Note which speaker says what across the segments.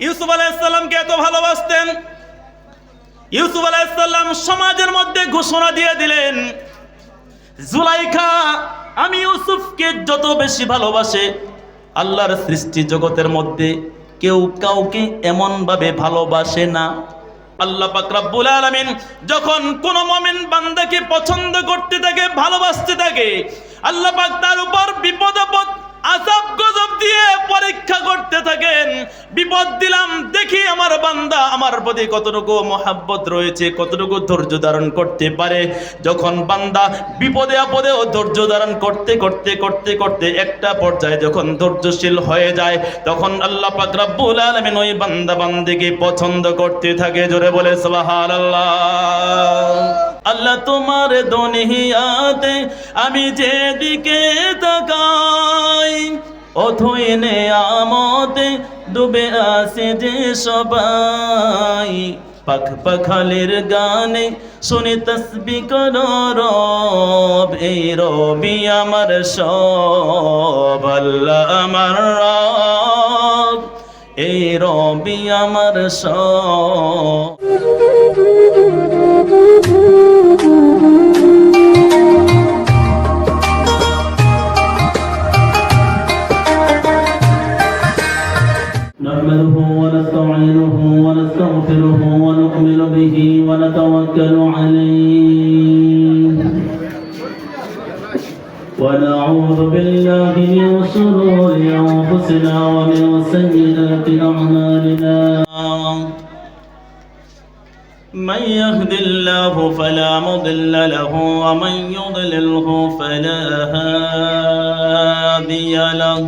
Speaker 1: ইউসুফ আলাইহিস সালামকে এত ভালোবাসতেন। ইউসুফ আলাইহিস সালাম সমাজের মধ্যে ঘোষণা দিয়ে দিলেন, জুলাইখা আমি ইউসুফকে যত বেশি ভালোবাসে, আল্লাহর সৃষ্টি জগতের মধ্যে কেউ কাউকে এমন ভাবে ভালোবাসে না। আল্লাহ পাক রব্বুল আলামিন যখন কোন মুমিন বান্দাকে পছন্দ করতে থাকে, ভালোবাসতে থাকে, আল্লাহ পাক তার উপর বিপদ আপদ আযাব গজব দিয়ে পরীক্ষা করতে থাকেন। বিপদ দিলাম, দেখি আমার বান্দা আমার প্রতি কতটুকু মহব্বত রয়েছে, কতটুকু ধৈর্য ধারণ করতে পারে। যখন বান্দা বিপদে আপদেও ধৈর্য ধারণ করতে করতে করতে করতে একটা পর্যায়ে যখন ধৈর্যশীল হয়ে যায়, তখন আল্লাহ পাক রব্বুল আলামিন ওই বান্দা বান্দিকে পছন্দ করতে থাকে। জোরে বলে সুবহানাল্লাহ। আল্লাহ তোমার দুনিয়াতে আমি যেদিকে তাকাই, অথই নেয়ামতে ডুবে আছে যে সবাই। পাখ পাখালির গানে শুনি তাসবিহ করো রব, এই রবি আমার সব। আল্লাহ আমার রব, এই রবি আমার সব।
Speaker 2: نحمده ونستعينه ونستغفره ونؤمن به ونتوكل عليه ونعوذ بالله من شرور أنفسنا ومن سيئات أعمالنا.
Speaker 1: من يهد الله فلا مضل له ومن يضلله فلا هادي له.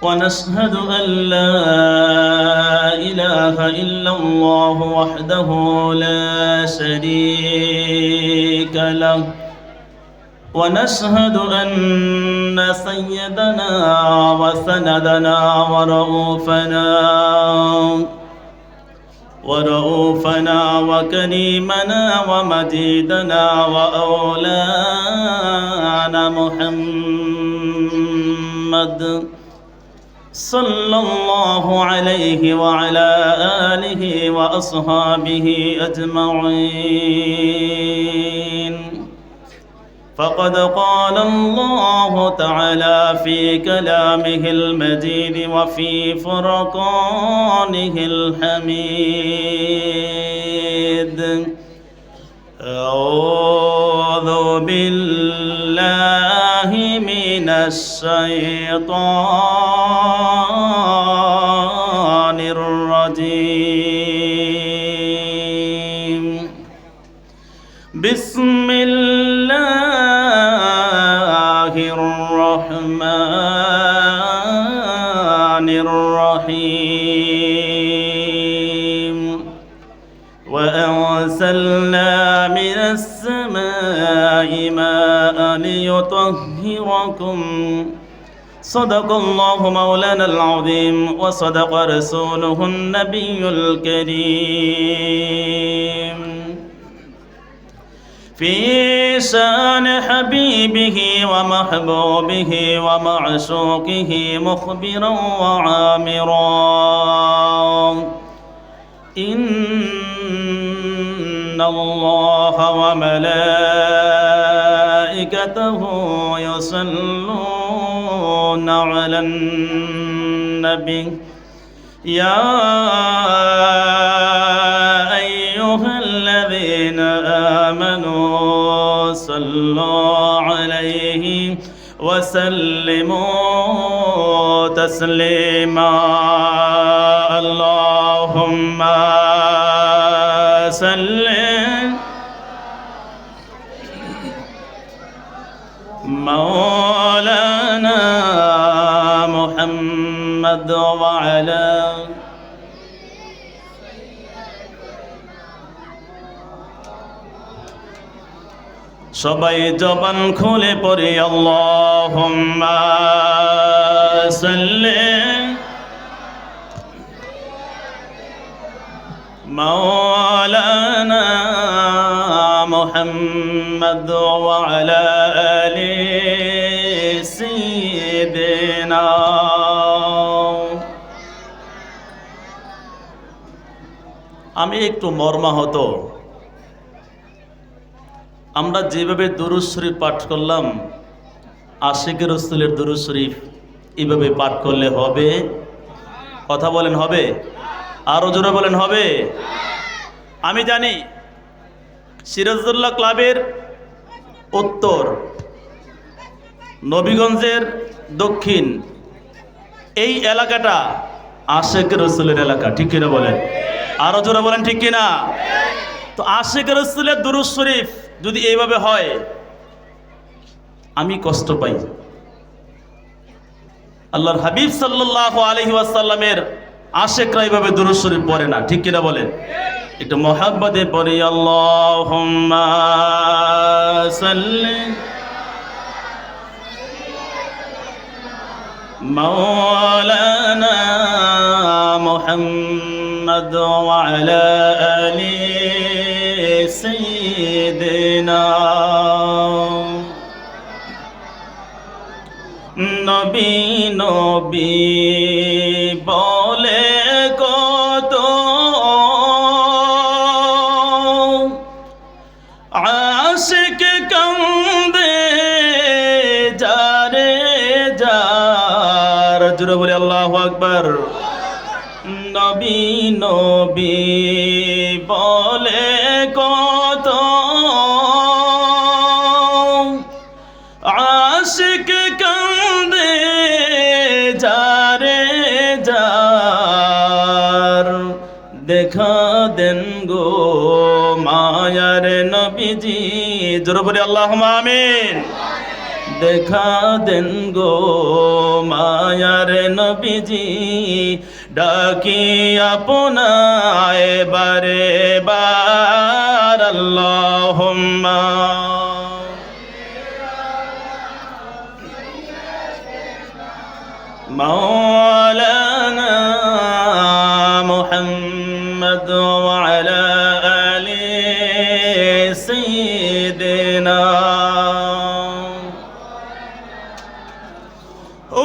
Speaker 1: ونشهد أن لا إله إلا الله وحده لا شريك له. ونشهد أن سيدنا وسندنا ورؤوفنا وكريمنا ومجيدنا وأولانا محمد صلى الله عليه وعلى آله وأصحابه أجمعين. فقد قال الله تعالى في كلامه المجيد وفي فرقانه الحميد. أعوذ بالله من الشيطان الرجيم. بسم الله الرحمن الرحيم. وأنزلنا من السماء ماء ليطهركم. صدق الله مولانا العظيم وصدق رسوله النبي الكريم. في شان حبيبه ومحبوبه ومعشوقه مخبرا وعامرا. إن الله وملائكته يصلون على النبي. يا أيها الذين آمنوا صلوا عليه وسلموا تسليما. اللهم صل مولانا محمد وعلى সবাই জবান খুলে পড়ি আল্লাহুম্মা সাল্লি মাওলানা মুহাম্মদ ওয়া আলা আলি সাইয়্যিদিনা আমি একটু মর্মাহত। আমরা যেভাবে দুরূদ শরীফ পাঠ করলাম, আশিকে রাসূলের দুরূদ শরীফ এইভাবে পাঠ করলে হবে? কথা বলেন হবে? আরো জোরে বলেন হবে? আমি জানি সিরাজউদ্দৌলা ক্লাবের উত্তর, নবীগঞ্জের দক্ষিণ, এই এলাকাটা আশিকে রাসূলের এলাকা, ঠিক কিনা বলেন? আরো জোরে বলেন ঠিক কিনা? তো আশিকে রাসূলের দুরূদ শরীফ যদি এইভাবে হয়, আমি কষ্ট পাই। আল্লাহর হাবিব সাল্লাল্লাহু আলাইহি ওয়াসাল্লামের আশিকরা এইভাবে দুরূদ শরীফ পড়ে না, ঠিক কিনা বলেন? একটু মহব্বতে পড়ি, আল্লাহুম্মা সাল্লি মাওলানা মুহাম্মদ ওয়া আলা আলি সাইয়্যিদিনা। নবী নবী বলে কত আশিক কান্দে যারে যার, জোরে বলি আল্লাহু আকবার। নবী নবী বলে কত আশিক কান্দে যারে যার, দেখা দেন গো মায়ার নবীজি, জোরে বলি আল্লাহুম্মা আমিন। দেখা দেন গো মায়ার নবীজি, ডাকি আপনায় বারে বার, আল্লাহুম্মা মাওলানা মুহাম্মদ ওয়া আলা আলি সাইয়্যিদিনা।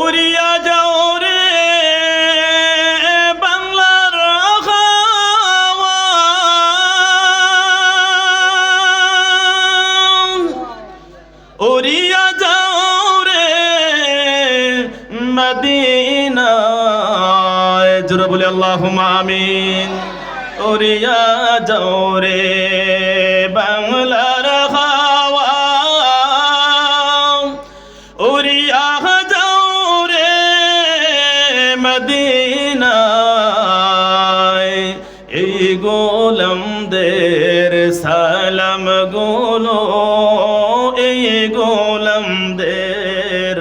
Speaker 1: উড়িয়া যাও রে বাংলার হাওয়া, উড়িয়া যাও রে মদিনায়, জোরে বলে আল্লাহুম্মা আমিন। উড়িয়া যাও রে বাংলার হাওয়া, উড়িয়া যাও রে মদিনায়, এই গোলামদের সালাম গুলো, এই গোলামদের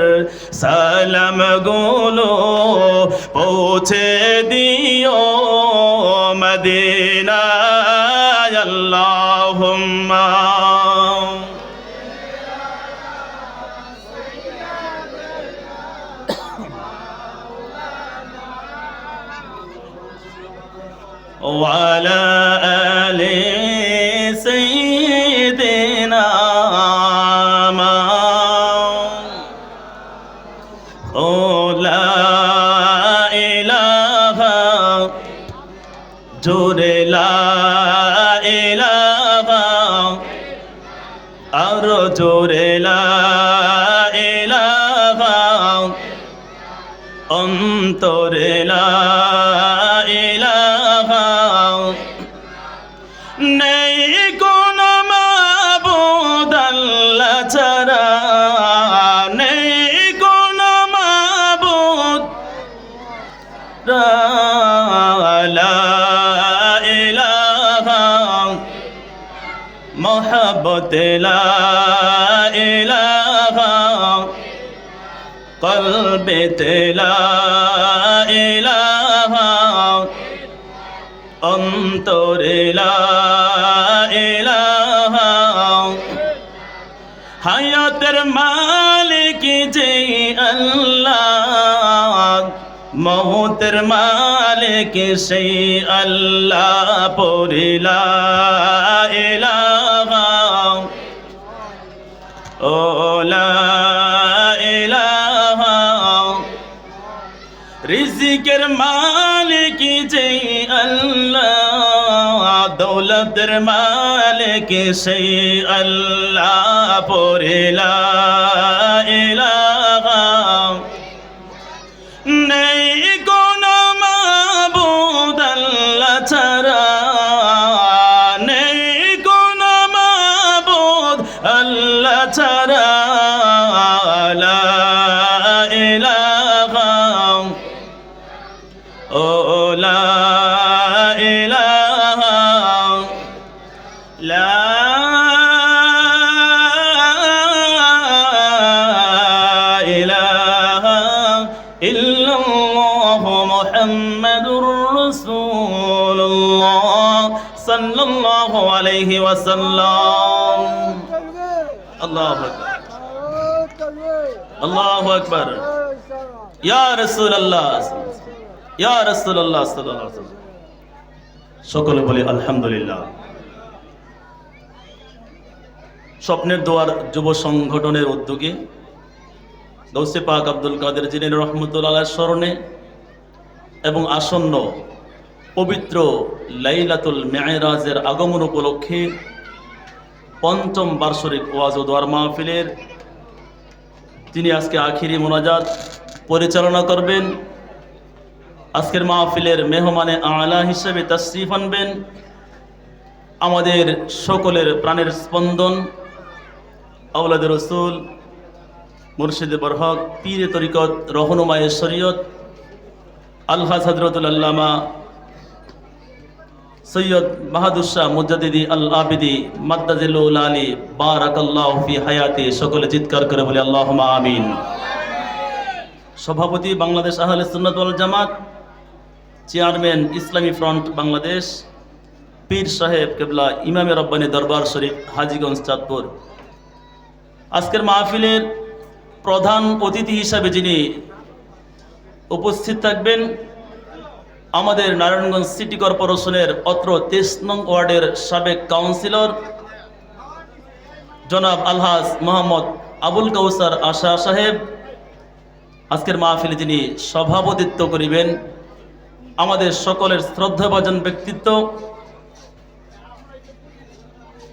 Speaker 1: সালাম গুলো পৌঁছে দিও মদিনায়, আল্লাহুম্মা ওয়া আলা আলি সাইয়্যিদিনা। ও লা ইলাহা, জোরে লা ইলাহা, আরো জোরে লা ইলাহা, অন্তরে লা ইলাহা, নেই কোন মাবুদ আল্লাহ ছাড়া, নেই কোন মাবুদ, লা ইলাহা, মোহাব্বতে লা ইলাহা, কলবেতে লা ইলাহা, অন্তরে লা ইলাহা, হায়াতের মালিক যে আল্লাহ, মৌতের মালিক সেই আল্লাহ, পড়ি লা ইলাহা, ও লা ইলাহা, রিজিকের মালিক যে আল্লাহ, দৌলতের মালিক সেই আল্লাহ পড়ে লা ইলাহা নেই কোনো মাবুদ আল্লাহ ছাড়া নেই কোনো মাবুদ আল্লাহ ছাড়া লা ইলাহা ও লা ইলাহা লা ইলাহা ইল্লাল্লাহ মুহাম্মাদুর রাসূলুল্লাহ সাল্লাল্লাহু আলাইহি ওয়াসাল্লাম। আল্লাহু আকবার আল্লাহু আকবার ইয়া রাসূলুল্লাহ ইয়া রাসূলুল্লাহ সাল্লাল্লাহু আলাইহি ওয়াসাল্লাম। সকলে বলি আলহামদুলিল্লাহ। স্বপ্নের দোয়ার যুব সংগঠনের উদ্যোগে গৌসে পাক আব্দুল কাদের জিলানী রহমতুল্লাহ আলাইহির স্মরণে এবং আসন্ন পবিত্র লাইলাতুল মেরাজের আগমন উপলক্ষে পঞ্চম বার্ষিক ওয়াজ ও দোয়ার মাহফিলের তিনি আজকে আখিরি মোনাজাত পরিচালনা করবেন। আজকের মাহফিলের মেহমানে আলা হিসেবে তাশরিফ আনবেন আমাদের সকলের প্রাণের স্পন্দন আওলাদে রসুল মুর্শিদে বরহক পীরে তরিকত রহনুমায়ে শরীয়ত আলহাজ হযরতুল আল্লামা সৈয়দ বাহাদুর শাহ মুজাদ্দিদি আল আবিদি মাদ্দাজিলুল আলী বারাকাল্লাহু ফি হায়াতি। সকলে চিৎকার করে বলি আল্লাহুম্মা আমিন। সভাপতি বাংলাদেশ আহলে সুন্নাত ওয়াল জামাত, চেয়ারম্যান ইসলামী ফ্রন্ট বাংলাদেশ, পীর সাহেব কেবলা ইমামে রব্বানী দরবার শরীফ হাজীগঞ্জ চাঁদপুর। আজকের মাহফিলের প্রধান অতিথি হিসাবে যিনি উপস্থিত থাকবেন আমাদের নারায়ণগঞ্জ সিটি কর্পোরেশনের অত্র 23 নং ওয়ার্ডের সাবেক কাউন্সিলর জনাব আলহাজ মোহাম্মদ আবুল কাউসার আশা সাহেব। আজকের মাহফিলে যিনি সভাপতিত্ব করিবেন আমাদের সকলের শ্রদ্ধাভাজন ব্যক্তিত্ব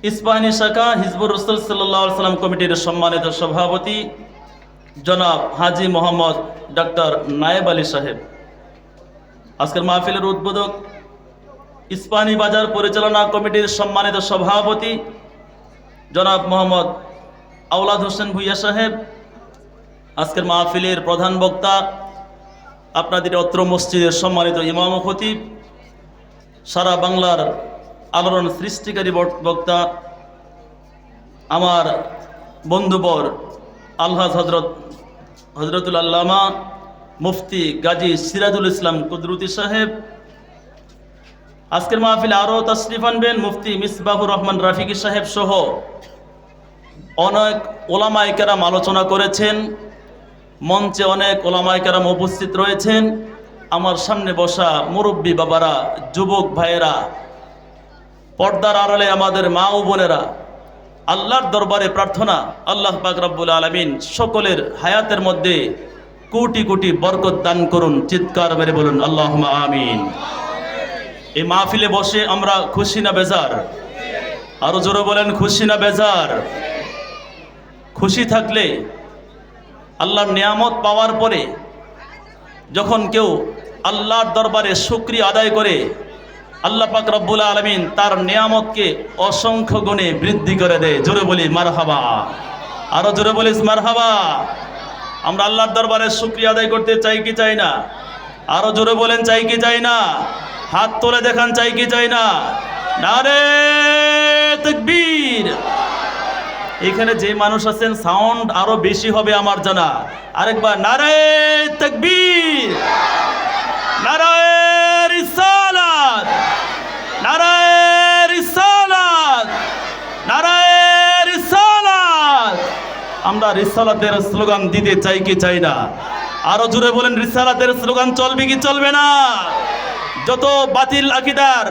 Speaker 1: ইস্পাহানী শাখা হিজবুর রাসূল সাল্লাল্লাহু আলাইহি ওয়াসাল্লাম কমিটির সম্মানিত সভাপতি জনাব হাজী মোহাম্মদ ডাক্তার নায়েব আলী সাহেব। আজকের মাহফিলের উদ্বোধক ইস্পাহানী বাজার পরিচালনা কমিটির সম্মানিত সভাপতি জনাব মোহাম্মদ আওলাদ হোসেন ভুইয়া সাহেব। আজকের মাহফিলের প্রধান বক্তা আপনাদের অত্র মসজিদের সম্মানিত ইমাম ও খতিব, সারা বাংলার আলোড়ন সৃষ্টিকারী বক্তা আমার বন্ধুবর আলহাজ হজরতুল আল্লামা মুফতি গাজী সিরাজুল ইসলাম কুদরতি সাহেব। আজকের মাহফিলে আরও তাশরিফ আনবেন মুফতি মিসবাহুর রহমান রাফিকি সাহেব সহ অনেক ওলামায়ে কেরাম আলোচনা করেছেন। মঞ্চে অনেক ওলামায়ে কেরাম উপস্থিত রয়েছেন। আমার সামনে বসা মুরব্বী বাবারা, যুবক ভাইয়েরা, পর্দার আড়ালে আমাদের মা ও বোনেরা, আল্লাহর দরবারে প্রার্থনা আল্লাহ পাক রব্বুল আলামিন সকলের হায়াতের মধ্যে কোটি কোটি বরকত দান করুন। চিৎকার মেরে বলুন আল্লাহুম্মা আমিন। এই মাহফিলে বসে আমরা খুশি না বেজার? আরো জোরে বলেন খুশি না বেজার? খুশি থাকলে আল্লাহর নিয়ামত পাওয়ার পরে যখন কেউ আল্লাহর দরবারে শুকরিয়া আদায় করে আল্লাহ পাক রব্বুল আলামিন তার নিয়ামতকে অসংখ্য গুণে বৃদ্ধি করে দেয়। জোরে বলি মারহাবা। আরো জোরে বলিস মারহাবা। আমরা আল্লাহর দরবারে শুকরিয়া আদায় করতে চাই কি চাই না? আরো জোরে বলেন চাই কি চাই না? হাত তুলে দেখান চাই কি চাই না? নারে তাকবীর। এখানে যে মানুষ আছেন সাউন্ড আরো বেশি হবে আমার জানা। আরেকবার নারে তাকবীর, নারে রিসালাত, নারে রিসালাত, নারে রিসালাত। আমরা রিসালাতের স্লোগান দিতে চাই কি চাই না? আরো জোরে বলেন রিসালাতের স্লোগান চলবে কি চলবে না? যত বাতিল আকীদার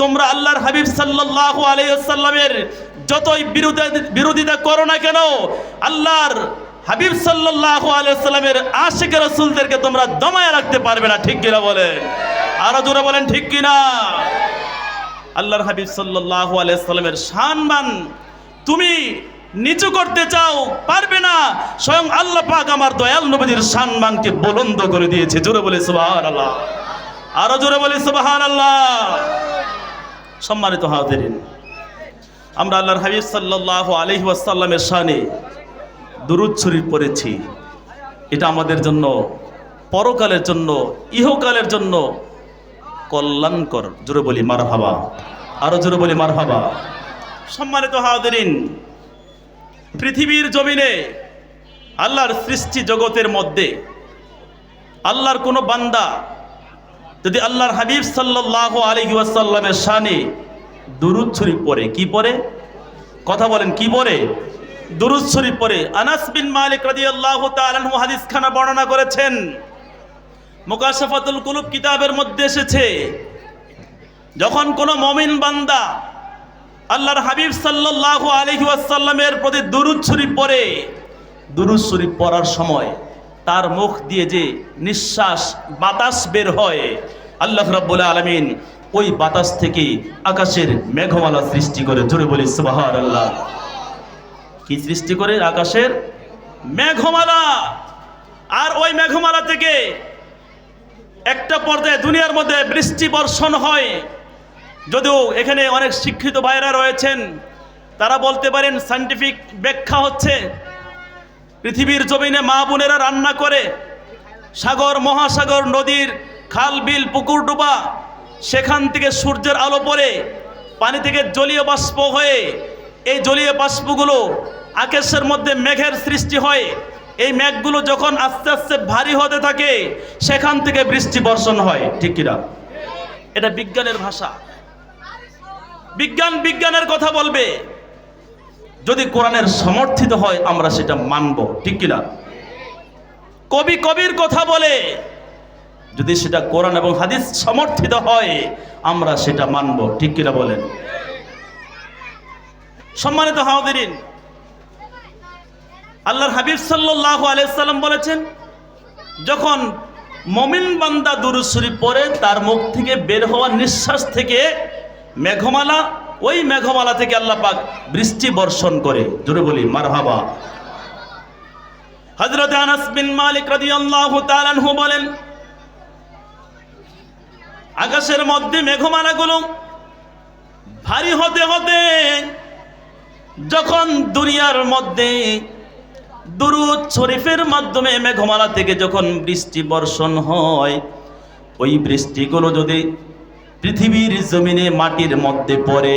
Speaker 1: তোমরা আল্লাহর হাবিব সাল্লাল্লাহু আলাইহি ওয়াসাল্লামের যতই বিরোধিতা করো না কেন, আল্লাহর হাবিব সাল্লাল্লাহু আলাইহি ওয়াসাল্লামের আশিক রাসূলদেরকে তোমরা দমায় রাখতে পারবে না। ঠিক কিনা বলেন? আরো জোরে বলেন ঠিক কিনা? আল্লাহর হাবিব সাল্লাল্লাহু আলাইহি সাল্লামের সম্মান তুমি নিচু করতে চাও, পারবে না। স্বয়ং আল্লাহ পাক আমার দয়াল নবীর সম্মানকে বুলন্দ করে দিয়েছে। জোরে বলে সুবহানাল্লাহ, আরো জোরে বলে সুবহানাল্লাহ। সম্মানিত হাজিরিন, আমরা আল্লাহর হাবিব সাল্লাল্লাহু আলাইহি ওয়াসাল্লামের শানে দুরূদ শরীফ পড়েছি। এটা আমাদের জন্য পরকালের জন্য, ইহকালের জন্য কল্যাণকর। জোরে বলি মারহাবা, আরো জোরে বলি মারহাবা। সম্মানিত হাজিরিন, পৃথিবীর জমিনে আল্লাহর সৃষ্টি জগতের মধ্যে আল্লাহর কোনো বান্দা যদি আল্লাহর হাবিব সাল্লাল্লাহু আলাইহি ওয়াসাল্লামের শানে দুরূদ শরীফ পড়ে, কি পড়ে? কথা বলেন, কি পড়ে? দুরূদ শরীফ পড়ে। আনাস বিন মালিক রাদিয়াল্লাহু তাআলা আনহু হাদিসখানা বর্ণনা করেছেন, মুকাশাফাতুল কুলুব কিতাবের মধ্যে এসেছে, যখন কোনো মুমিন বান্দা আল্লাহর হাবিব সাল্লাল্লাহু আলাইহি ওয়াসাল্লামের প্রতি দুরূদ শরীফ পড়ে, দুরূদ শরীফ পড়ার সময় তার মুখ দিয়ে যে নিঃশ্বাস বাতাস বের হয়, আল্লাহ রাব্বুল আলামিন ওই বাতাস থেকে আকাশের মেঘমালা সৃষ্টি করে। জোরে বলি সুবহানাল্লাহ। কি সৃষ্টি করে? আকাশের মেঘমালা। আর ওই মেঘমালা থেকে একটা পর্যায়ে দুনিয়ার মধ্যে বৃষ্টি বর্ষণ হয়। যদিও এখানে অনেক শিক্ষিত ভাইরা রয়েছেন, তারা বলতে পারেন সায়েন্টিফিক ব্যাখ্যা হচ্ছে, পৃথিবীর জমিনে মা বোনেরা রান্না করে, সাগর মহাসাগর নদীর খাল বিল পুকুর ডুবা, সেখান থেকে সূর্যের আলো পড়ে পানি থেকে জলীয় বাষ্প হয়ে এই জলীয় বাষ্পগুলো আকাশের মধ্যে মেঘের সৃষ্টি হয়। এই মেঘগুলো যখন আস্তে আস্তে ভারী হতে থাকে, সেখান থেকে বৃষ্টি বর্ষণ হয়। ঠিক কিনা? এটা বিজ্ঞানের ভাষা। বিজ্ঞান বিজ্ঞানের কথা বলবে, যদি কোরআনের সমর্থিত হয় আমরা সেটা মানব। ঠিক কিনা? কবি কবির কথা বলে, যদি সেটা কোরআন এবং হাদিস সমর্থিত হয় আমরা সেটা মানব। ঠিক কিনা বলেন? সম্মানিত হাজিরিন, আল্লাহর হাবিব সাল্লাল্লাহু আলাইহি সাল্লাম বলেছেন, যখন মুমিন বান্দা দুরূদ শরীফ পড়ে তার মুখ থেকে বের হওয়া নিঃশ্বাস থেকে মেঘমালা, ওই মেঘমালা থেকে আল্লাহ পাক বৃষ্টি বর্ষণ করে। জোরে বলি মারহাবা। হযরত আনাস বিন মালিক রাদিয়াল্লাহু তাআলা আনহু বলেন, আকাশের মধ্যে মেঘমালাগুলো ভারী হতে হতে যখন দুনিয়ার মধ্যে দুরূদ শরীফের মাধ্যমে মেঘমালা থেকে যখন বৃষ্টি বর্ষণ হয়, ওই বৃষ্টিগুলো যদি পৃথিবীর জমিনে মাটির মধ্যে পড়ে,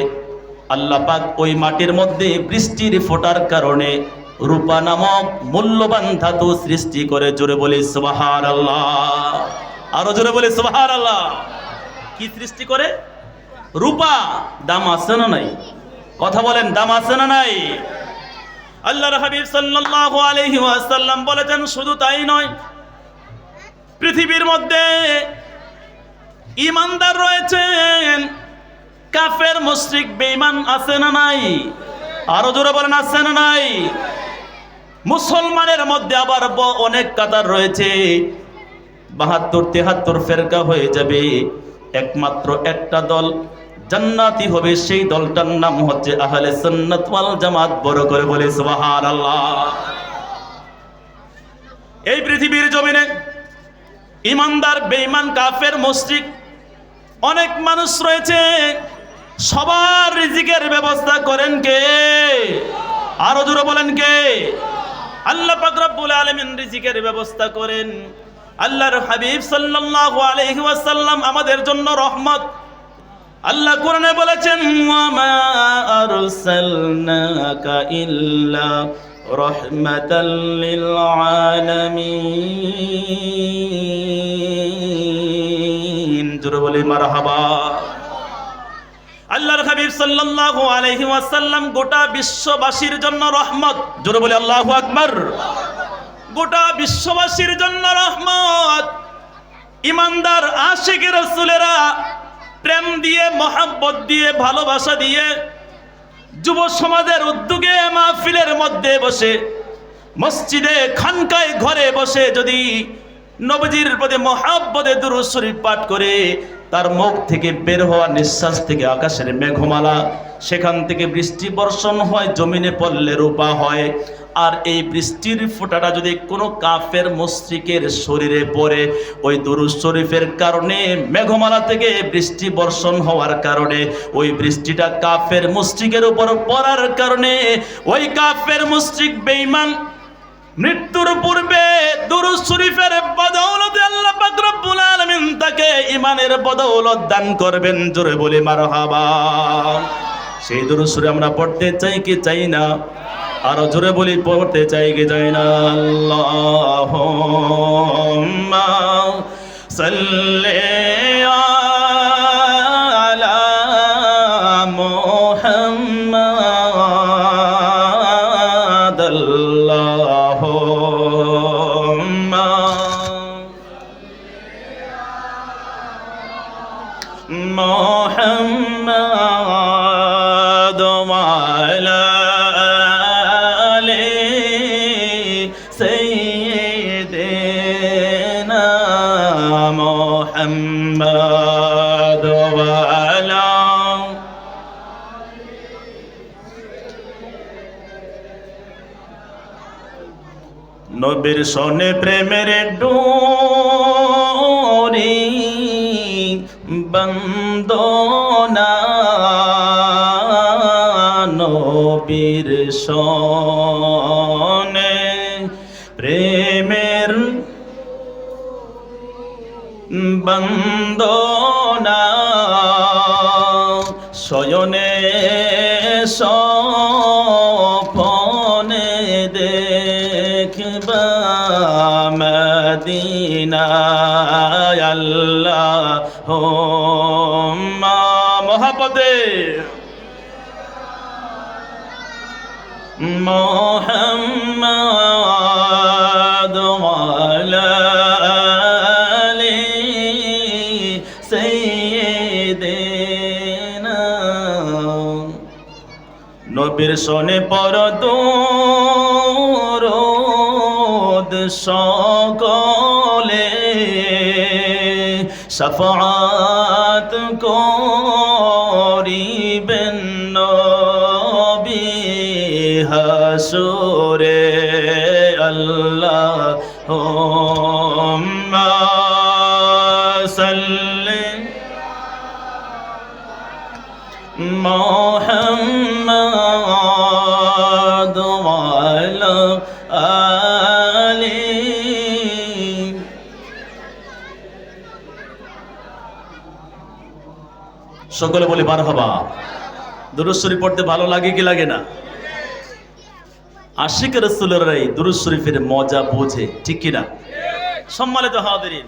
Speaker 1: আল্লাহ পাক ওই মাটির মধ্যে বৃষ্টির ফোঁটার কারণে রূপা নামক মূল্যবান ধাতু সৃষ্টি করে। জোরে বলি সুবহানাল্লাহ, আরো জোরে বলি সুবহানাল্লাহ। কি সৃষ্টি করে? রূপা। দাম আছে না নাই? কথা বলেন, দাম আছে না নাই? আল্লাহর হাবিব সাল্লাল্লাহু আলাইহি ওয়াসাল্লাম বলেছেন, শুধু তাই নয়, পৃথিবীর মধ্যে ঈমানদার রয়েছেন, কাফের মুশরিক বেঈমান আছে না নাই? আরো জোরে বলেন, আছে না নাই? মুসলমানের মধ্যে আবার অনেক কাতার রয়েছে, ৭২-৭৩ ফেরকা হয়ে যাবে, একমাত্র একটা দল জান্নাতি হবে, সেই দলটার নাম হচ্ছে আহলে সুন্নাত ওয়াল জামাত। বড় করে বলে সুবহানাল্লাহ। এই পৃথিবীর জমিনে ঈমানদার, বেঈমান, কাফের, মুশরিক অনেক মানুষ রয়েছে, সবার রিজিকের ব্যবস্থা করেন কে? আরো জোরে বলেন কে? আল্লাহ পাক রব্বুল আলামিন রিজিকের ব্যবস্থা করেন। আল্লাহর হাবিব সাল্লাল্লাহু আলাইহি ওয়াসাল্লাম আমাদের জন্য রহমত। আল্লাহ কোরআনে বলেছেন, ওয়া মা আরসালনাকা ইল্লা রাহমাতাল লিল আলামিন। জোরে বলি মারহাবা। আল্লাহর হাবিব সাল্লাল্লাহু আলাইহি ওয়াসাল্লাম গোটা বিশ্ববাসীর জন্য রহমত। জোরে বলি আল্লাহু আকবার। গোটা বিশ্ববাসীর জন্য রহমত। ইমানদার আশিক রাসূলেরা প্রেম দিয়ে, মহব্বত দিয়ে, ভালোবাসা দিয়ে যুব সমাজের উদ্যোগে মাহফিলের মধ্যে বসে, মসজিদে, খানকায়, ঘরে বসে যদি নবীজির প্রতি মহব্বতে দুরূদ শরীফ পাঠ করে, তার মুখ থেকে বের হওয়া নিঃশ্বাস থেকে আকাশের মেঘমালা, সেখান থেকে বৃষ্টি বর্ষণ হয়, জমিনে পড়লে রূপা হয়। আর এই বৃষ্টির ফোঁটাটা যদি কোনো কাফের মুশরিকের শরীরে পড়ে, ওই দুরূদ শরীফের কারণে, মেঘমালা থেকে বৃষ্টি বর্ষণ হওয়ার কারণে, ওই বৃষ্টিটা কাফের মুশরিকের উপর পড়ার কারণে ওই কাফের মুশরিক বেঈমান মৃত্যুর পূর্বে দুরূদ শরীফের বদৌলতে আল্লাহ পাক রব্বুল আলামিন তাকে ঈমানের বদৌলত দান করবেন। জোরে বলি মারহাবা। সেই দুরূদ শরীফ আমরা পড়তে চাই কি চাই না? আরো জোরে বলি, পড়তে চাই কি চাই না? আল্লাহুম্মা সাল্লি আলা মুহাম্মাদ, আল্লাহুম্মা মুহাম্মাদ ওয়া আলা মুহাম্মাদ ওয়া আলা নবীর সনে প্রেমের ডোরি বন্দনা, নবীর সনে প্রেমের বন্দনা, শয়নে স্বপ্নে দেখবা মদিনা, আল্লাহুম্মা মহাপদে মুহাম্মাদ ওয়া আলা নবীর সনে পর দুরূদ সকলে, শাফাআত করিবেন নবী হাসরে, আল্লাহুম্মা সাল্লি মুহাম্মাদ ওয়া আলা আলি। সকলে বলি মারহাবা। দুরূদ শরীফ পড়তে ভালো লাগে কি লাগে না? আশিক রাসূলেরাই দুরূদ শরীফের মজা বোঝে, ঠিক কি না? সম্মানিত হাজিরিন,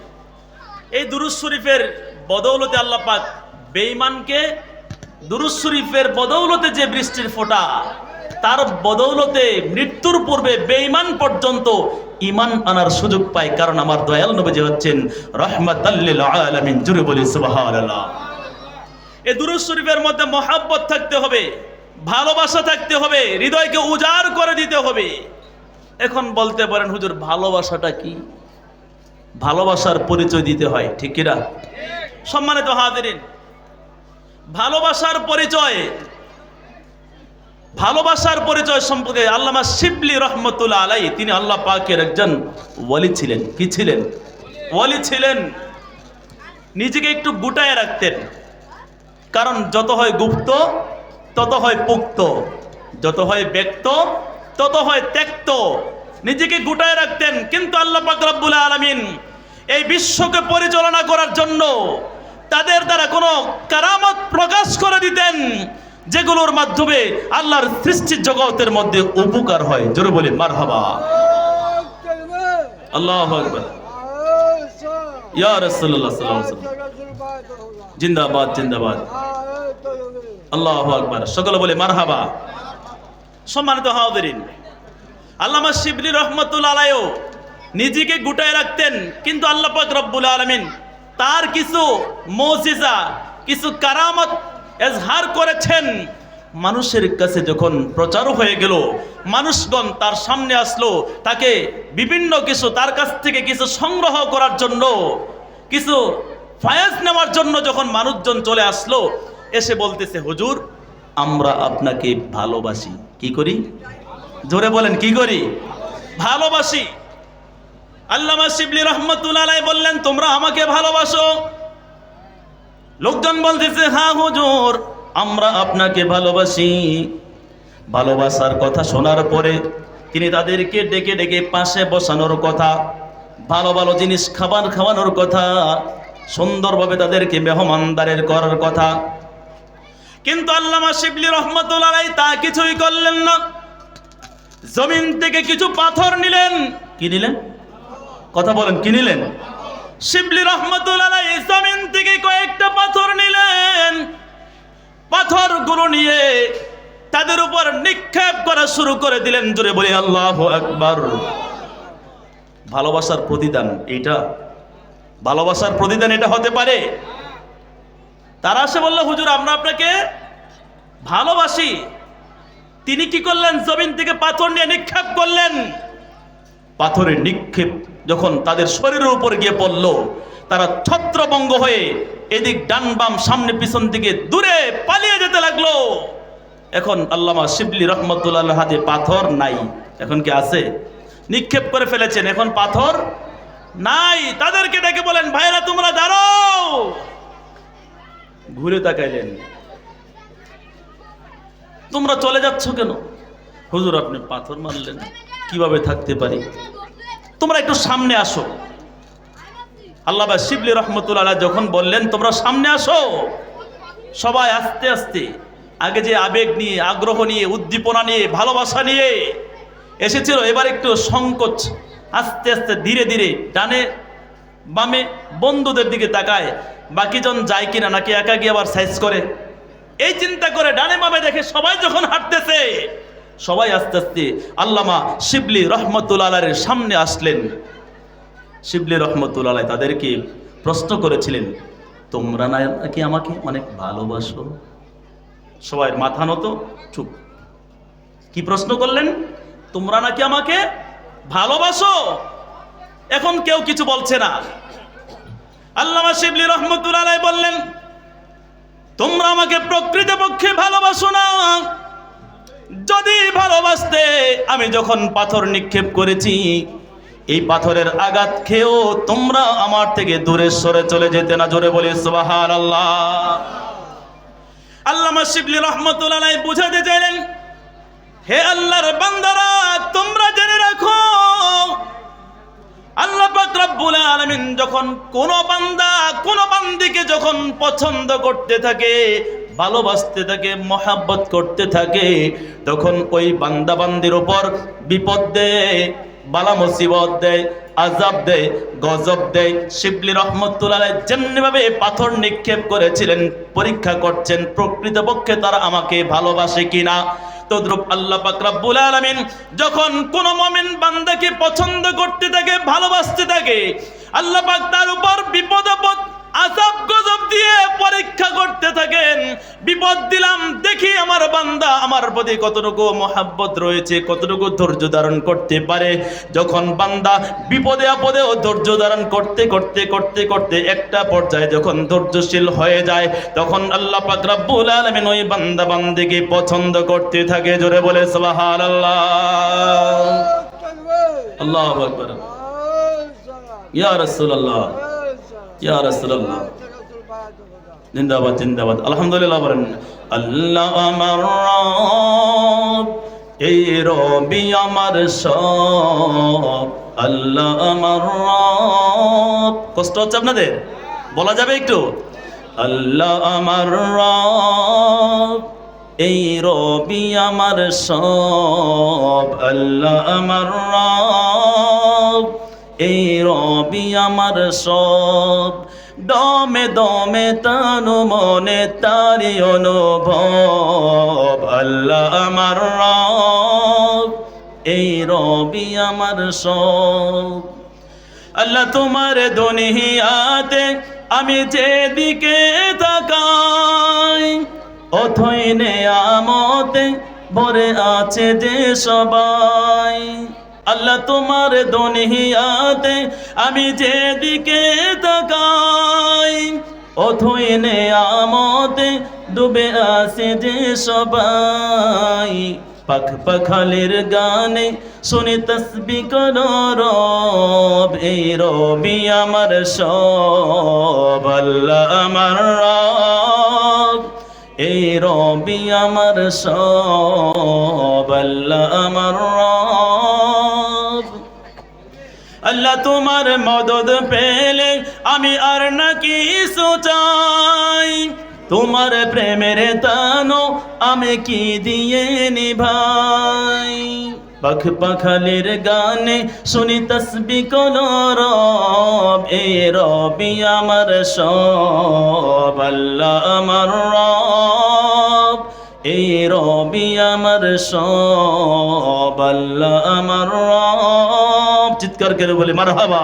Speaker 1: এই দুরূদ শরীফের বদৌলতে আল্লাহ পাক বেঈমানকে, দুরূদ শরীফের বদৌলতে যে বৃষ্টির ফোঁটা, তার বদৌলতে মৃত্যুর পূর্বে বেঈমান পর্যন্ত ঈমান আনার সুযোগ পায়। কারণ আমার দয়াল নবী হচ্ছেন রাহমাতাল লিল আলামিন। জোরে বলি সুবহানাল্লাহ। এই দুরূদ শরীফের মধ্যে মহব্বত থাকতে হবে, ভালোবাসা থাকতে হবে, হৃদয়কে উজাড় করে দিতে হবে। এখন বলতে পারেন হুজুর ভালোবাসাটা কি? ভালোবাসার পরিচয় দিতে হয়, ঠিক কি না? সম্মানিত হাজিরিন, ভালোবাসার পরিচয়, ভালোবাসার পরিচয় সম্পর্কে আল্লামা শিবলি রহমতুল্লাহ আলাইহি, তিনি আল্লাহ পাকের একজন ওয়ালি ছিলেন। কি ছিলেন? ওয়ালি ছিলেন। নিজেকে একটু গুটায় রাখতেন, কারণ যত হয় গুপ্ত তত হয় পুক্ত, যত হয় ব্যক্ত তত হয় ত্যক্ত। নিজেকে গুটায় রাখতেন, কিন্তু আল্লাহ পাক রব্বুল আলামিন এই বিশ্বকে পরিচালনা করার জন্য তাদের দ্বারা কোনো কারামত প্রকাশ করে দিতেন, যেগুলোর মাধ্যমে আল্লাহর সৃষ্টি জগতের মধ্যে উপকার হয়। জোরে বলি মারহাবা। আল্লাহু আকবার। ইয়া রাসূলুল্লাহ সাল্লাল্লাহু আলাইহি ওয়াসাল্লাম জিন্দাবাদ, জিন্দাবাদ। আল্লাহু আকবার। সকলে বলে মারহাবা। সম্মানিত হাজিরিন, আল্লামা শিবলি রহমতুল্লাহ আলাইহি নিজেকে গুটায় রাখতেন, কিন্তু আল্লাহ পাক রব্বুল আলামিন তার কিছু মুজিজা, কিছু কারামত এজহার করেছেন। মানুষের কাছে যখন প্রচার হয়ে গেল, মানুষগণ তার সামনে আসলো, তাকে বিভিন্ন কিছু, তার কাছ থেকে কিছু সংগ্রহ করার জন্য, কিছু ফয়েজ নেওয়ার জন্য যখন মানুষজন চলে আসলো, এসে বলতেছে, হুজুর আমরা আপনাকে ভালোবাসি। কি করি? জোরে বলেন, কি করি? ভালোবাসি। আল্লামা শিবলি রহমাতুল্লাহ আলাইহি বললেন, তোমরা আমাকে ভালোবাসো? লোকজন বলতেছে, হ্যাঁ হুজুর আমরা আপনাকে ভালোবাসি। ভালোবাসার কথা শোনার পরে তিনি তাদেরকে ডেকে ডেকে পাশে বসানোর কথা, ভালো ভালো জিনিস খাবার খাওয়ানোর কথা, সুন্দরভাবে তাদেরকে মেহমানদারের করার কথা। কিন্তু আল্লামা শিবলি রহমাতুল্লাহ আলাইহি তা কিছুই করলেন না। জমিন থেকে কিছু পাথর নিলেন। কি নিলেন? কথা বলেন, কি নিলেন? শিবলি রহমাতুল্লাহ আলাইহি জমিন থেকে কয়েকটা পাথর নিলেন। পাথরগুলো নিয়ে তাদের উপর নিক্ষেপ করা শুরু করে দিলেন। জোরে বলি আল্লাহু আকবার। ভালোবাসার প্রতিদান এটা? ভালোবাসার প্রতিদান এটা হতে পারে? তারা এসে বলল, হুজুর আমরা আপনাকে ভালোবাসি। তিনি কি করলেন? জমিন থেকে পাথর নিয়ে নিক্ষেপ করলেন। পাথরের নিক্ষেপ যখন তাদের শরীরের উপর গিয়ে পড়ল, তারা ছত্রভঙ্গ হয়ে এদিক ডান বাম সামনে পিছন দিকে দূরে পালিয়ে যেতে লাগলো। এখন আল্লামা শিবলি রহমাতুল্লাহ হাতে পাথর নাই। এখন কি আছে? নিক্ষেপ করে ফেলেছেন, এখন পাথর নাই। তাদেরকে ডেকে বলেন, ভাইরা তোমরা দাঁড়াও। ঘুরে তাকাইলেন, তোমরা চলে যাচ্ছ কেন? হুজুর আপনি পাথর মারলেন, কিভাবে থাকতে পারি? তোমরা একটু সামনে আসো। আল্লামা শিবলি রহমাতুল্লাহ যখন বললেন তোমরা সামনে আসো, সবাই আস্তে আস্তে আগে যে আবেগ নিয়ে, আগ্রহ নিয়ে, উদ্দীপনা নিয়ে, ভালোবাসা নিয়ে এসেছিল, এবার একটু সংকোচ, আস্তে আস্তে ধীরে ধীরে ডানে বামে বন্ধুদের দিকে তাকায়, বাকিজন যায় কিনা, নাকি একা গিয়ে আবার সাইজ করে, এই চিন্তা করে ডানে বামে দেখে সবাই যখন হাঁটতেছে, সবাই আস্তে আস্তে আল্লামা শিবলি রহমাতুল্লাহ আলাইহির সামনে আসলেন। শিবলি রহমাতুল্লাহ আলাইহি তাদেরকে প্রশ্ন করেছিলেন, তোমরা নাকি আমাকে অনেক ভালোবাসো? সবাই মাথা নত, চুপ। কি প্রশ্ন করলেন? তোমরা নাকি আমাকে ভালোবাসো? এখন কেউ কিছু বলছে না। আল্লামা শিবলি রহমাতুল্লাহ আলাইহি বললেন, তোমরা আমাকে প্রকৃতপক্ষে ভালোবাসো না। যদি ভালোবাসতে, আমি যখন পাথর নিক্ষেপ করেছি, এই পাথরের আঘাত খেয়েও তোমরা আমার থেকে দূরে সরে চলে যেতে না। জোরে বলি সুবহানাল্লাহ। আল্লামা শিবলি রহমাতুল্লাহ আলাইহি বুঝাতে চাইলেন, হে আল্লাহর বান্দারা, তোমরা জেনে রাখো, আল্লাহ পাক রব্বুল আলামিন যখন কোন বান্দা কোন বান্দিকে যখন পছন্দ করতে থাকে, ভালোবাসতে থাকে, মহাব্বত করতে থাকে, তখন ওই বান্দা বান্দির উপর বিপদ দেয়, বালা মুসিবত দেয়, আযাব দেয়, গজব দেয়। শিবলি রহমাতুল্লাহ আলাইহি যেমনিভাবে পাথর নিক্ষেপ করেছিলেন, পরীক্ষা করছেন প্রকৃতপক্ষে তারা আমাকে ভালোবাসে কিনা। তদ্রূপ আল্লাহ পাক রব্বুল আলামিন যখন কোন মুমিন বান্দাকে পছন্দ করতে থাকে, ভালোবাসতে থাকে, আল্লাহ পাক তার উপর বিপদ আপদ, আযাব গজব দিয়ে পরীক্ষা করতে থাকেন। বিপদ দিলাম, দেখি আমার বান্দা আমার প্রতি কতটুকু মহাব্বত রয়েছে, কতটুকু ধৈর্য ধারণ করতে পারে। যখন বান্দা বিপদে আপদেও ধৈর্য ধারণ করতে করতে করতে করতে একটা পর্যায়ে যখন ধৈর্যশীল হয়ে যায়, তখন আল্লাহ পাক রব্বুল আলামিন ওই বান্দা বান্দিকে পছন্দ করতে থাকে। জোরে বলে সুবহানাল্লাহ। আল্লাহু আকবার। ইয়া রাসূলুল্লাহ, ইয়া রাসূলুল্লাহ। জিন্দাবাদ জিন্দাবাদ। আলহামদুলিল্লাহ বলেন। আল্লাহ আমার রব, এই রবি আমার সব। আল্লাহ আমার রব। কষ্ট হচ্ছে আপনাদের? বলা যাবে একটু? আল্লাহ আমার রব, এই রবি আমার সব। আল্লাহ আমার রব, এই রবি আমার সব। দমে দমে তানু মনে তারি অনুভব। আল্লাহ আমার রব, এই রবি আমার সব। আল্লাহ তোমার দুনিয়াতে আমি যেদিকে তাকাই, অথই নেয়ামতে ভরে আছে যে সবাই। আল্লাহ তোমার দুনিয়াতে আমি যেদিকে তাকাই অথই নেয়ামতে ডুবে আছে যে সবাই পাখ পাখালির গানে শুনে তসবি করো রব এই রবি আমার সব আল্লাহ আমার রব এই রবি আমার সব আল্লাহ আমার রব আল্লাহ তোমার মদদ পেলে আমি আর না কিছু চাই তোমার প্রেমের দানো আমি কি দিয়ে নিভাই পাখ পাখালির গানে শুনি তসবি কোন রব এ রবি আমার সব আল্লাহ আমার রব এই রবি আমার সব আল্লাহ আমার রব চিৎকার করে বলি মারহাবা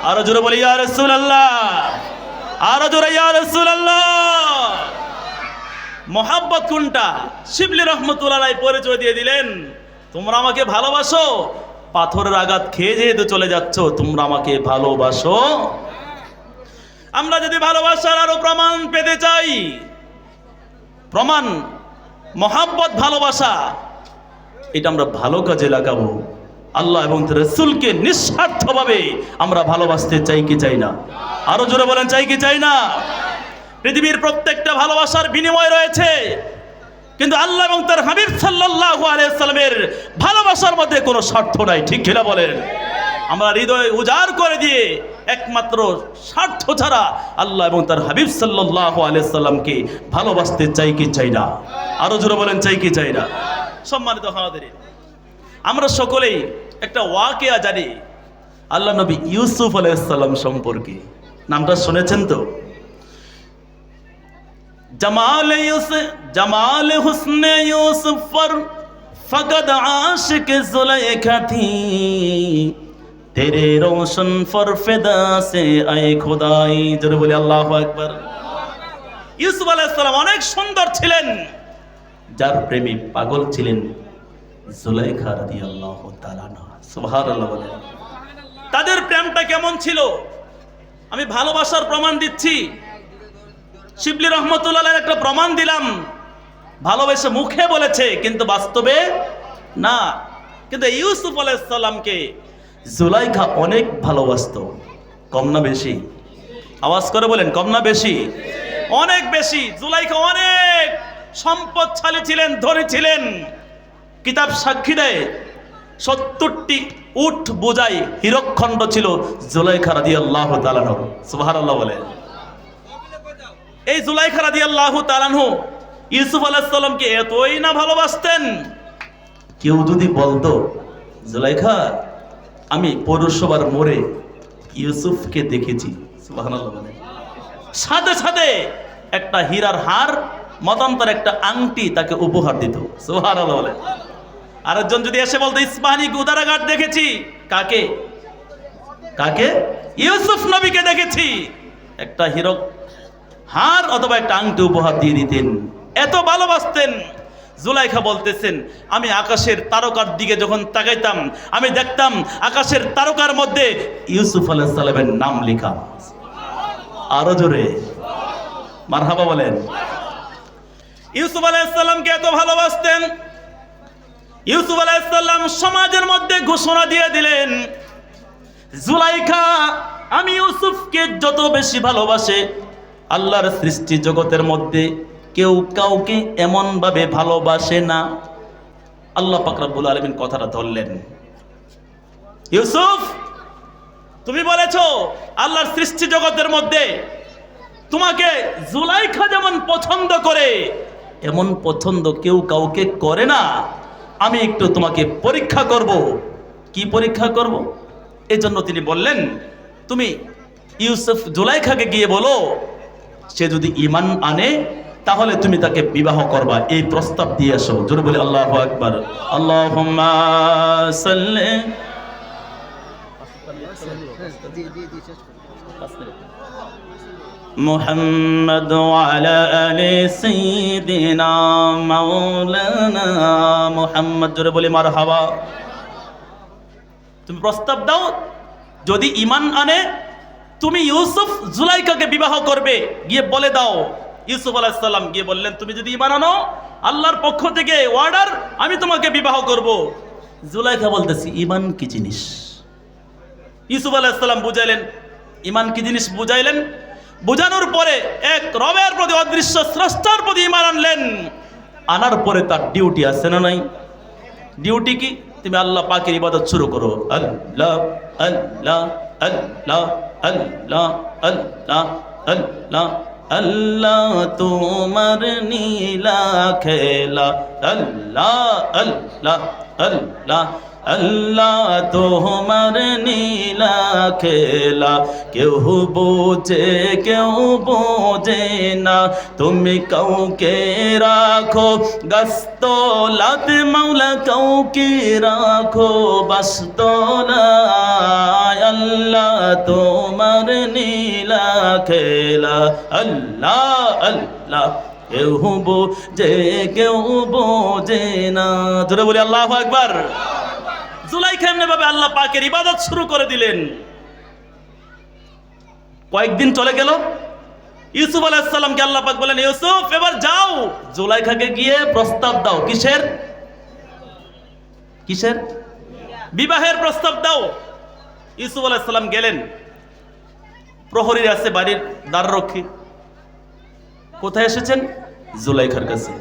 Speaker 1: আরো জোরে বলি ইয়া রাসূলুল্লাহ আরো জোরে ইয়া রাসূলুল্লাহ মোহাব্বত কোনটা শিবলি রহমতুল্লাহ আলাইহি পরিচয় দিয়ে দিলেন তোমরা আমাকে ভালোবাসো পাথরের আঘাত খেয়ে যেহেতু চলে যাচ্ছ তোমরা আমাকে ভালোবাসো আমরা যদি ভালোবাসার আরো প্রমাণ পেতে চাই প্রমাণ মোহাব্বত ভালোবাসা এটা আমরা ভালো কাজে লাগাবো আল্লাহ এবং তার রাসূলকে নিঃস্বার্থভাবে আমরা ভালোবাসতে চাই কি চাই না আরো জোরে বলেন চাই কি চাই না পৃথিবীর প্রত্যেকটা ভালোবাসার বিনিময় রয়েছে কিন্তু আল্লাহ এবং তার হাবিব সাল্লাল্লাহু আলাইহি সাল্লামের ভালোবাসার মধ্যে কোনো স্বার্থ নাই ঠিক কিনা বলেন আমরা হৃদয় উজাড় করে দিয়ে একমাত্র স্বার্থ ছাড়া আল্লাহ এবং তার হাবিব সাল্লাল্লাহু আলাইহি সাল্লামকে ভালোবাসতে চাই কি চাই না আরো জোরে বলেন চাই কি চাই না সম্মানিত হাজিরিন আমরা সকলেই একটা ওয়াকিয়া জানি আল্লাহ নবী ইউসুফ আলাইহিস সালাম সম্পর্কে নামটা শুনেছেন তো जमाल हुस्न यूसुफ पर फकद आशिक जुलेखा थी तेरे रोशन पर फिदा से आए खुदाई जरूर बोले अल्लाह अकबर ইউসুফ আলাইহিস সালাম অনেক সুন্দর ছিলেন যার প্রেমী পাগল ছিলেন জুলাইখা রাদিয়াল্লাহু তাআলা আনহা সুবহানাল্লাহ বলেন তাদের প্রেমটা কেমন ছিল আমি ভালোবাসার প্রমাণ দিচ্ছি শিবলি রহমতুল্লাহ একটা প্রমাণ দিলাম ভালোবেসে মুখে বলেছে কিন্তু বাস্তবে না কিন্তু ইউসুফ আলাইহিস সালামকে জুলাইখা অনেক ভালোবাসতো কম না বেশি আওয়াজ করে বলেন কম না বেশি অনেক বেশি জুলাইখা অনেক সম্পদশালী ছিলেন ধনী ছিলেন কিতাব সাক্ষী দেয় ৭০টি উট বোঝাই হীরকখণ্ড ছিল জুলাইখা রাদিয়াল্লাহু তাআলা সুবহানাল্লাহ বলেন এই জুলাইখা রাদিয়াল্লাহু তাআলা ইউসুফ আলাইহিস সালামকে এতই না ভালোবাসতেন কেউ যদি বলতো জুলাইখা আমি পৌরসভার মোড়ে ইউসুফকে দেখেছি সুবহানাল্লাহ বলেন সাথে সাথে একটা হীরার হার মতান্তর একটা আংটি তাকে উপহার দিত সুবহানাল্লাহ বলেন আরেকজন যদি এসে বলতো ইসমানী গুদারাঘাট দেখেছি কাকে কাকে ইউসুফ নবীকে দেখেছি একটা হীরক হার অথবা একটা আংটি উপহার দিয়ে দিতেন এত ভালোবাসতেন জুলাইখা বলতেছেন আমি আকাশের তারকার দিকে যখন তাকাইতাম আমি দেখতাম আকাশের তারকার মধ্যে ইউসুফ আলাইহিস সালামের নাম লেখা আরো জোরে মারহাবা বলেন ইউসুফ আলাইহিস সালামকে এত ভালোবাসতেন ইউসুফ আলাইহিস সালাম সমাজের মধ্যে ঘোষণা দিয়ে দিলেন জুলাইখা আমি ইউসুফকে যত বেশি ভালোবাসে আল্লাহর সৃষ্টি জগতের মধ্যে কেউ কাউকে এমন ভাবে ভালোবাসে না আল্লাহ পাক রব্বুল আলামিন কথাটা ধরলেন ইউসুফ তুমি বলেছো আল্লাহর সৃষ্টি জগতের মধ্যে তোমাকে জুলাইখা যেমন পছন্দ করে এমন পছন্দ কেউ কাউকে করে না আমি একটু তোমাকে পরীক্ষা করব কি পরীক্ষা করব এজন্য তিনি বললেন তুমি ইউসুফ জুলাইখাকে গিয়ে বলো সে যদি ঈমান আনে তাহলে তুমি তাকে বিবাহ করবা এই প্রস্তাব দিয়ে আসো জোরে বলি আল্লাহু আকবার আল্লাহুম্মা সাল্লি মুহাম্মদ ওয়া আলা আলি সাইয়্যিদিনা মাওলানা মুহাম্মদ জোরে বলি মারহাবা তুমি প্রস্তাব দাও, যদি ঈমান আনে তুমি ইউসুফ জুলাইখাকে বিবাহ করবে, গিয়ে বলে দাও। ইউসুফ আলাইহিস সালাম গিয়ে বললেন, তুমি যদি ঈমান আনো আল্লাহর পক্ষ থেকে অর্ডার, আমি তোমাকে বিবাহ করব। জুলাইখা বলতেছি ঈমান কি জিনিস? ইউসুফ আলাইহিস সালাম বুঝাইলেন, ঈমান কি জিনিস বুঝাইলেন। বুঝানোর পরে এক রবের প্রতি, অদৃশ্য স্রষ্টার প্রতি ঈমান আনলেন। আনার পরে তার ডিউটি আছে না নাই? ডিউটি কি? তুমি আল্লাহ পাকের ইবাদত শুরু করো। আল্লাহ আল্লাহ আল্লাহ আল্লাহ আল্লাহ আল্লাহ আল্লাহ তোমার নীলা খেলা, আল্লাহ আল্লাহ আল্লাহ আল্লাহ তোমার নীলা খেলা, কেউ বোঝে কেউ বোঝে না, তুমি কাউকে রাখো গাছতলাত মাওলা, কাউকে রাখো বাসতলায়, আল্লাহ তোমার নীলা খেলা, আল্লাহ আল্লাহ কেউ বোঝে কেউ বোঝে না। জোরে বলি আল্লাহু আকবার। জুলাইখা এমনি ভাবে আল্লাহ পাকের ইবাদত শুরু করে দিলেন। কয়েকদিন চলে গেল, ইউসুফ আলাইহিস সালামকে আল্লাহ পাক বলেন, ইউসুফ এবার যাও জুলাইখাকে গিয়ে প্রস্তাব দাও। কিসের? কিসের? বিবাহের প্রস্তাব দাও। ইউসুফ আলাইহিস সালাম গেলেন, প্রহরী আছে বাড়ির দ্বাররক্ষী। কোথায় এসেছেন? জুলাইখার কাছে।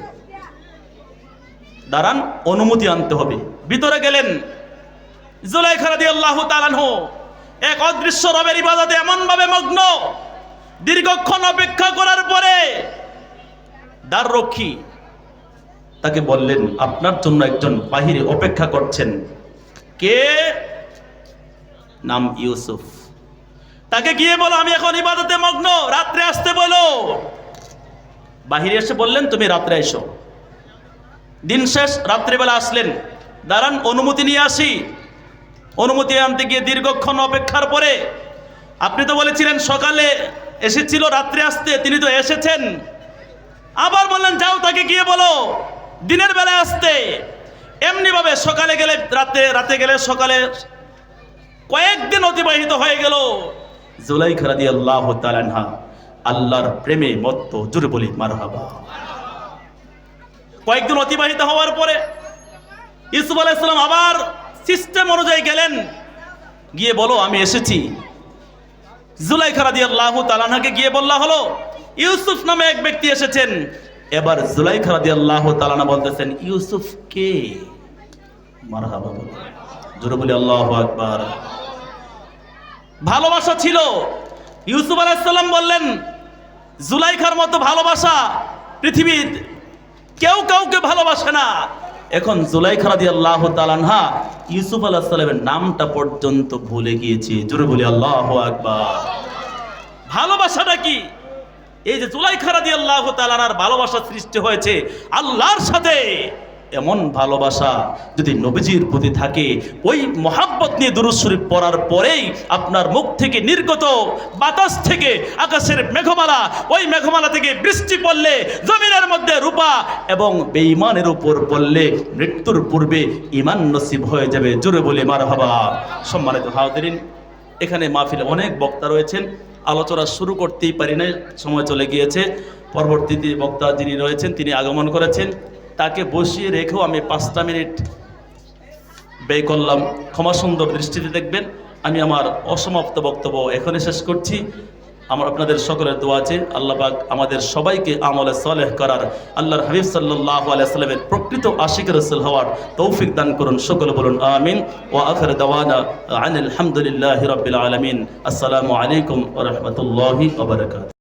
Speaker 1: দাঁড়ান, অনুমতি আনতে হবে। ভিতরে গেলেন। জুলাইখা রাদিয়াল্লাহু তাআলা আনহু এক অদৃশ্য রবের ইবাদতে এমন ভাবে মগ্ন, দীর্ঘক্ষণ অপেক্ষা করার পরে দ্বাররক্ষী তাকে বললেন, আপনার জন্য একজন বাহিরে অপেক্ষা করছেন। কে? নাম ইউসুফ। তাকে গিয়ে বলো আমি এখন ইবাদতে মগ্ন, রাত্রে আসতে বলো। বাহিরে এসে বললেন, তুমি রাত্রে এসো। দিন শেষ, রাত্রিবেলা আসলেন। দাঁড়ান, অনুমতি নিয়ে আসি। অনুমতি আনতে গিয়ে দীর্ঘক্ষণ অপেক্ষার পরে, আপনি তো বলেছিলেন সকালে এসেছিল রাত্রে আসতে, তিনি তো এসেছেন। আবার বললেন যাও তাকে গিয়ে বলো দিনের বেলায় আসতে। এমনি ভাবে সকালে গেলে রাতে, রাতে গেলে সকালে, কয়েকদিন অতিবাহিত হয়ে গেল। জুলাইখা রাদিয়াল্লাহু তাআলা আনহা আল্লাহর প্রেমে মত্ত। জোরে বলি মারহাবা। কয়েকদিন অতিবাহিত হওয়ার পরে ইউসুফ আলাইহিস সালাম আবার সিস্টেম অনুযায়ী গেলেন, গিয়ে বলো আমি এসেছি। জুলাইখা রাদিয়াল্লাহু তাআলা আনহাকে গিয়ে বললা হলো ইউসুফ নামে এক ব্যক্তি এসেছেন। এবার জুলাইখা রাদিয়াল্লাহু তাআলা আনহা বলতেছেন, ইউসুফ কে? মারহাবা বলো, জোরে বলি আল্লাহু আকবার। ভালোবাসা ছিল। ইউসুফ আলাইহিস সালাম বললেন, জুলাইখার মতো ভালোবাসা পৃথিবীর কেউ কাউকে ভালোবাসে না। এখন জুলাইখা রাদিয়াল্লাহু তাআলা আনহা ইউসুফ আলাইহিস সালামের নামটা পর্যন্ত ভুলে গিয়েছে। জোরে বলি আল্লাহু আকবার। ভালোবাসাটা কি? এই যে জুলাইখা রাদিয়াল্লাহু তাআলা আনহার ভালোবাসা সৃষ্টি হয়েছে আল্লাহর সাথে। এমন ভালোবাসা যদি নবীজির প্রতি থাকে, ওই মহাব্বত নিয়ে দুরূদ শরীফ পড়ার পরেই আপনার মুখ থেকে নির্গত বাতাস থেকে আকাশের মেঘমালা, ওই মেঘমালা থেকে বৃষ্টি পড়লে জমিনের মধ্যে রূপা এবং বেঈমানের উপর পড়লে মৃত্যুর পূর্বে ঈমান নসিব হয়ে যাবে। জোরে বলে মারহাবা। সম্মানিত হাজিরিন, এখানে মাহফিলে অনেক বক্তা রয়েছেন, আলোচনা শুরু করতেই পারি না, সময় চলে গিয়েছে। পরবর্তীতে বক্তা যিনি রয়েছেন তিনি আগমন করেছেন, তাকে বসিয়ে রেখেও আমি 5টা মিনিট ব্যয় করলাম। ক্ষমা সুন্দর দৃষ্টিতে দেখবেন। আমি আমার অসমাপ্ত বক্তব্য এখনই শেষ করছি। আমার আপনাদের সকলের দোয়া আছে আল্লাহ পাক আমাদের সবাইকে আমলে সালেহ করার, আল্লাহর হাবিব সাল্লাল্লাহু আলাইহি ওয়াসাল্লামের প্রকৃত আশিক রাসূল হওয়ার তৌফিক দান করুন। সকলে বলুন আমিন। ওয়া আখির দাওয়ানা আনিল হামদুলিল্লাহি রাব্বিল আলামিন। আসসালামু আলাইকুম ওয়া রাহমাতুল্লাহি ওয়া বারাকাতুহু।